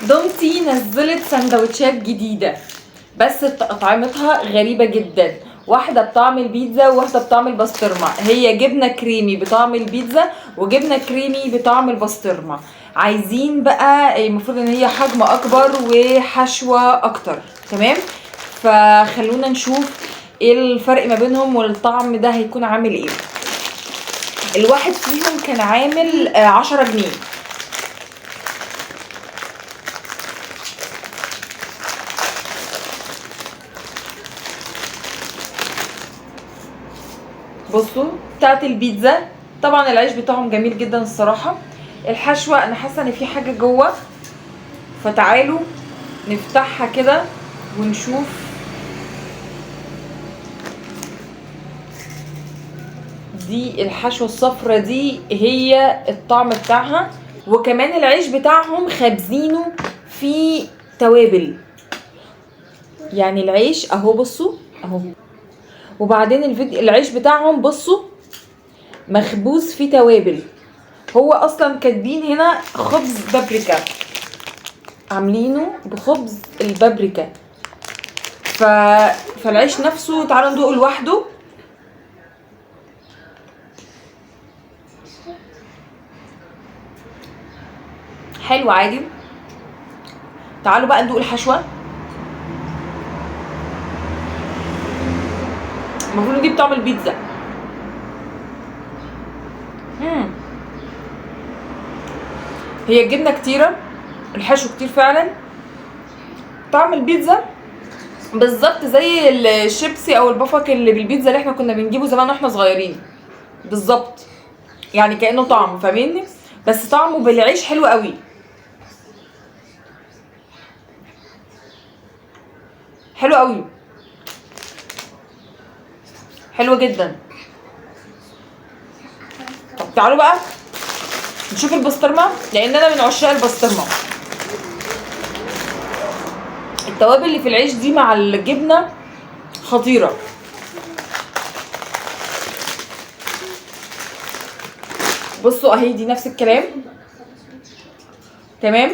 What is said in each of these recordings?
دومتي نزلت سندوتشات جديدة بس طعمتها غريبة جدا، واحدة بطعم البيتزا وواحدة بطعم البسطرمة. هي جبنة كريمي بطعم البيتزا وجبنة كريمي بطعم البسطرمة. عايزين بقى المفروض ان هي حجم اكبر وحشوة اكتر. تمام، فخلونا نشوف ايه الفرق ما بينهم والطعم ده هيكون عامل ايه. الواحد فيهم كان عامل 10 جنيه. بصوا بتاعت البيتزا طبعا العيش بتاعهم جميل جدا الصراحه. الحشوه انا حاسه ان في حاجه جوه، فتعالوا نفتحها كده ونشوف. دي الحشوه الصفرة دي هي الطعم بتاعها، وكمان العيش بتاعهم خابزينه في توابل. يعني العيش اهو، بصوا اهو، وبعدين العيش بتاعهم بصوا مخبوز فيه توابل. هو اصلا كاتبين هنا خبز بابريكا، عاملينه بخبز البابريكا. فالعيش نفسه تعالوا ندوقه لوحده. حلو عادي. تعالوا بقى ندوق الحشوه. المفروض دي بطعم البيتزا. هي الجبنه كتيره، الحشو كتير فعلا. طعم البيتزا بالظبط زي الشيبسي او البفك اللي بالبيتزا اللي احنا كنا بنجيبه زمان واحنا صغيرين بالظبط، يعني كانه طعم، فاهميني؟ بس طعمه بالعيش حلو قوي، حلو قوي، حلو جدا. طب تعالوا بقى نشوف البسطرمه، لان انا من عشاق البسطرمه. التوابل اللي في العيش دي مع الجبنه خطيره. بصوا اهي دي نفس الكلام. تمام،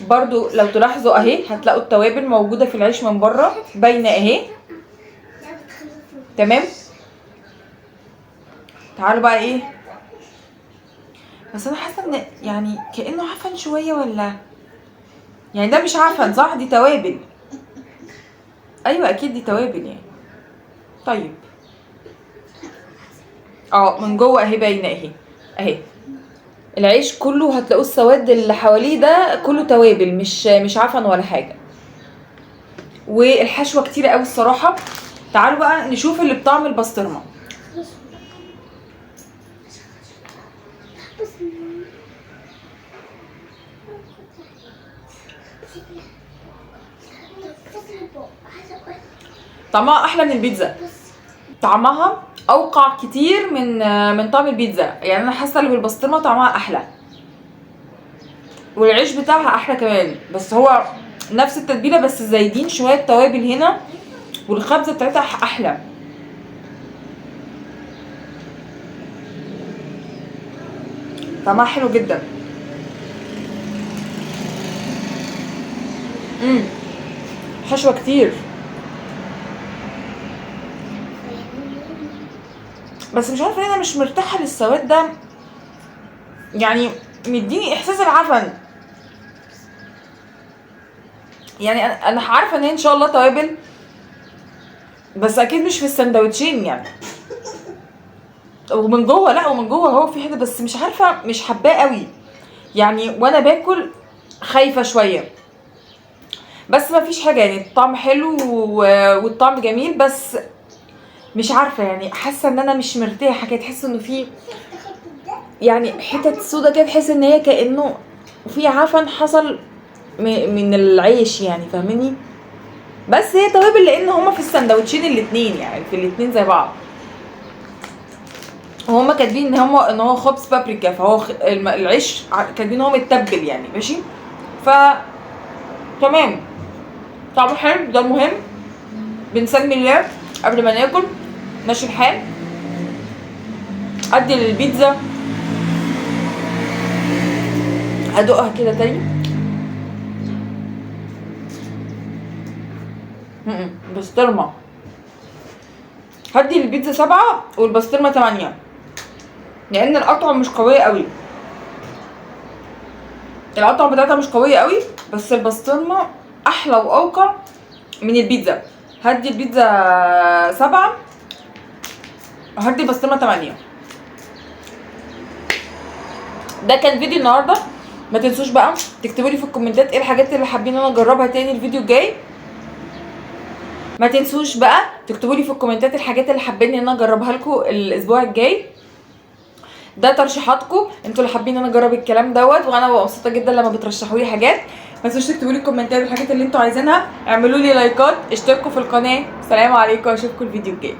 برضو لو تلاحظوا اهي هتلاقوا التوابل موجوده في العيش من بره باينه اهي. تمام، تعالوا بقى ايه. بس انا حاسه ان يعني كانه عفن شويه، ولا يعني ده مش عفن صح؟ دي توابل. ايوه اكيد دي توابل يعني. طيب من جوه اهي باينه اهي اهي. العيش كله هتلاقوه السواد اللي حواليه ده كله توابل، مش عفن ولا حاجه. والحشوه كتيره قوي الصراحه. تعالوا بقى نشوف اللي بطعم البسطرمه. طعمها احلى من البيتزا، طعمها اوقع كتير من طعم البيتزا. يعني انا حاسه اللي بالبسطرمه طعمها احلى، والعيش بتاعها احلى كمان. بس هو نفس التتبيله بس زايدين شويه توابل هنا، والخبزه بتاعتها احلى. طعمها حلو جدا. حشوه كتير، بس مش عارفه ليه انا مش مرتاحه للسواد ده، يعني مديني احساس العفن. يعني انا عارفه ان هي ان شاء الله توابل، بس اكيد مش في السندوتشين يعني. ومن جوه، لا ومن جوه هو في حته، بس مش عارفه مش حباه قوي يعني. وانا باكل خايفه شويه، بس ما فيش حاجه يعني. الطعم حلو والطعم جميل، بس مش عارفه يعني حاسه ان انا مش مرتاحه كده. تحس انه في يعني حتت سودا كده، تحس ان هي كانه في عفن حصل من العيش يعني، فاهمني؟ بس هي توابل لان هما في السندوتشين الاتنين، يعني في الاتنين زي بعض. هما كاتبين ان هو خبز بابريكا، فهو العيش كاتبين هو متبل يعني، ماشي. ف تمام، طعمه حلو، ده المهم. بنسمي الله قبل ما ناكل، ماشي الحال. ادي للبيتزا ادوقها كده تاني. بسطرمه. هدي البيتزا 7 والبسطرمه 8 لان القطعه مش قويه قوي. القطعه بتاعتها مش قويه قوي بس البسطرمه احلى واوقع من البيتزا. هدي البيتزا 7 وهدي البسطرمه 8. ده كان فيديو النهارده. ما تنسوش بقى تكتبوا لي في الكومنتات ايه الحاجات اللي حابين انا اجربها تاني الفيديو الجاي. ما تنسوش بقى تكتبوا لي في الكومنتات الحاجات اللي حابين ان انا اجربها لكم الاسبوع الجاي. ده ترشيحاتكم انتوا اللي حابين ان انا اجرب الكلام دوت، وانا ببقى مبسوطه جدا لما بترشحوا لي حاجات. ما تنسوش تكتبوا لي الكومنتات الحاجات اللي انتوا عايزينها، اعملوا لي لايكات، اشتركوا في القناه. سلام عليكم، اشوفكم الفيديو الجاي.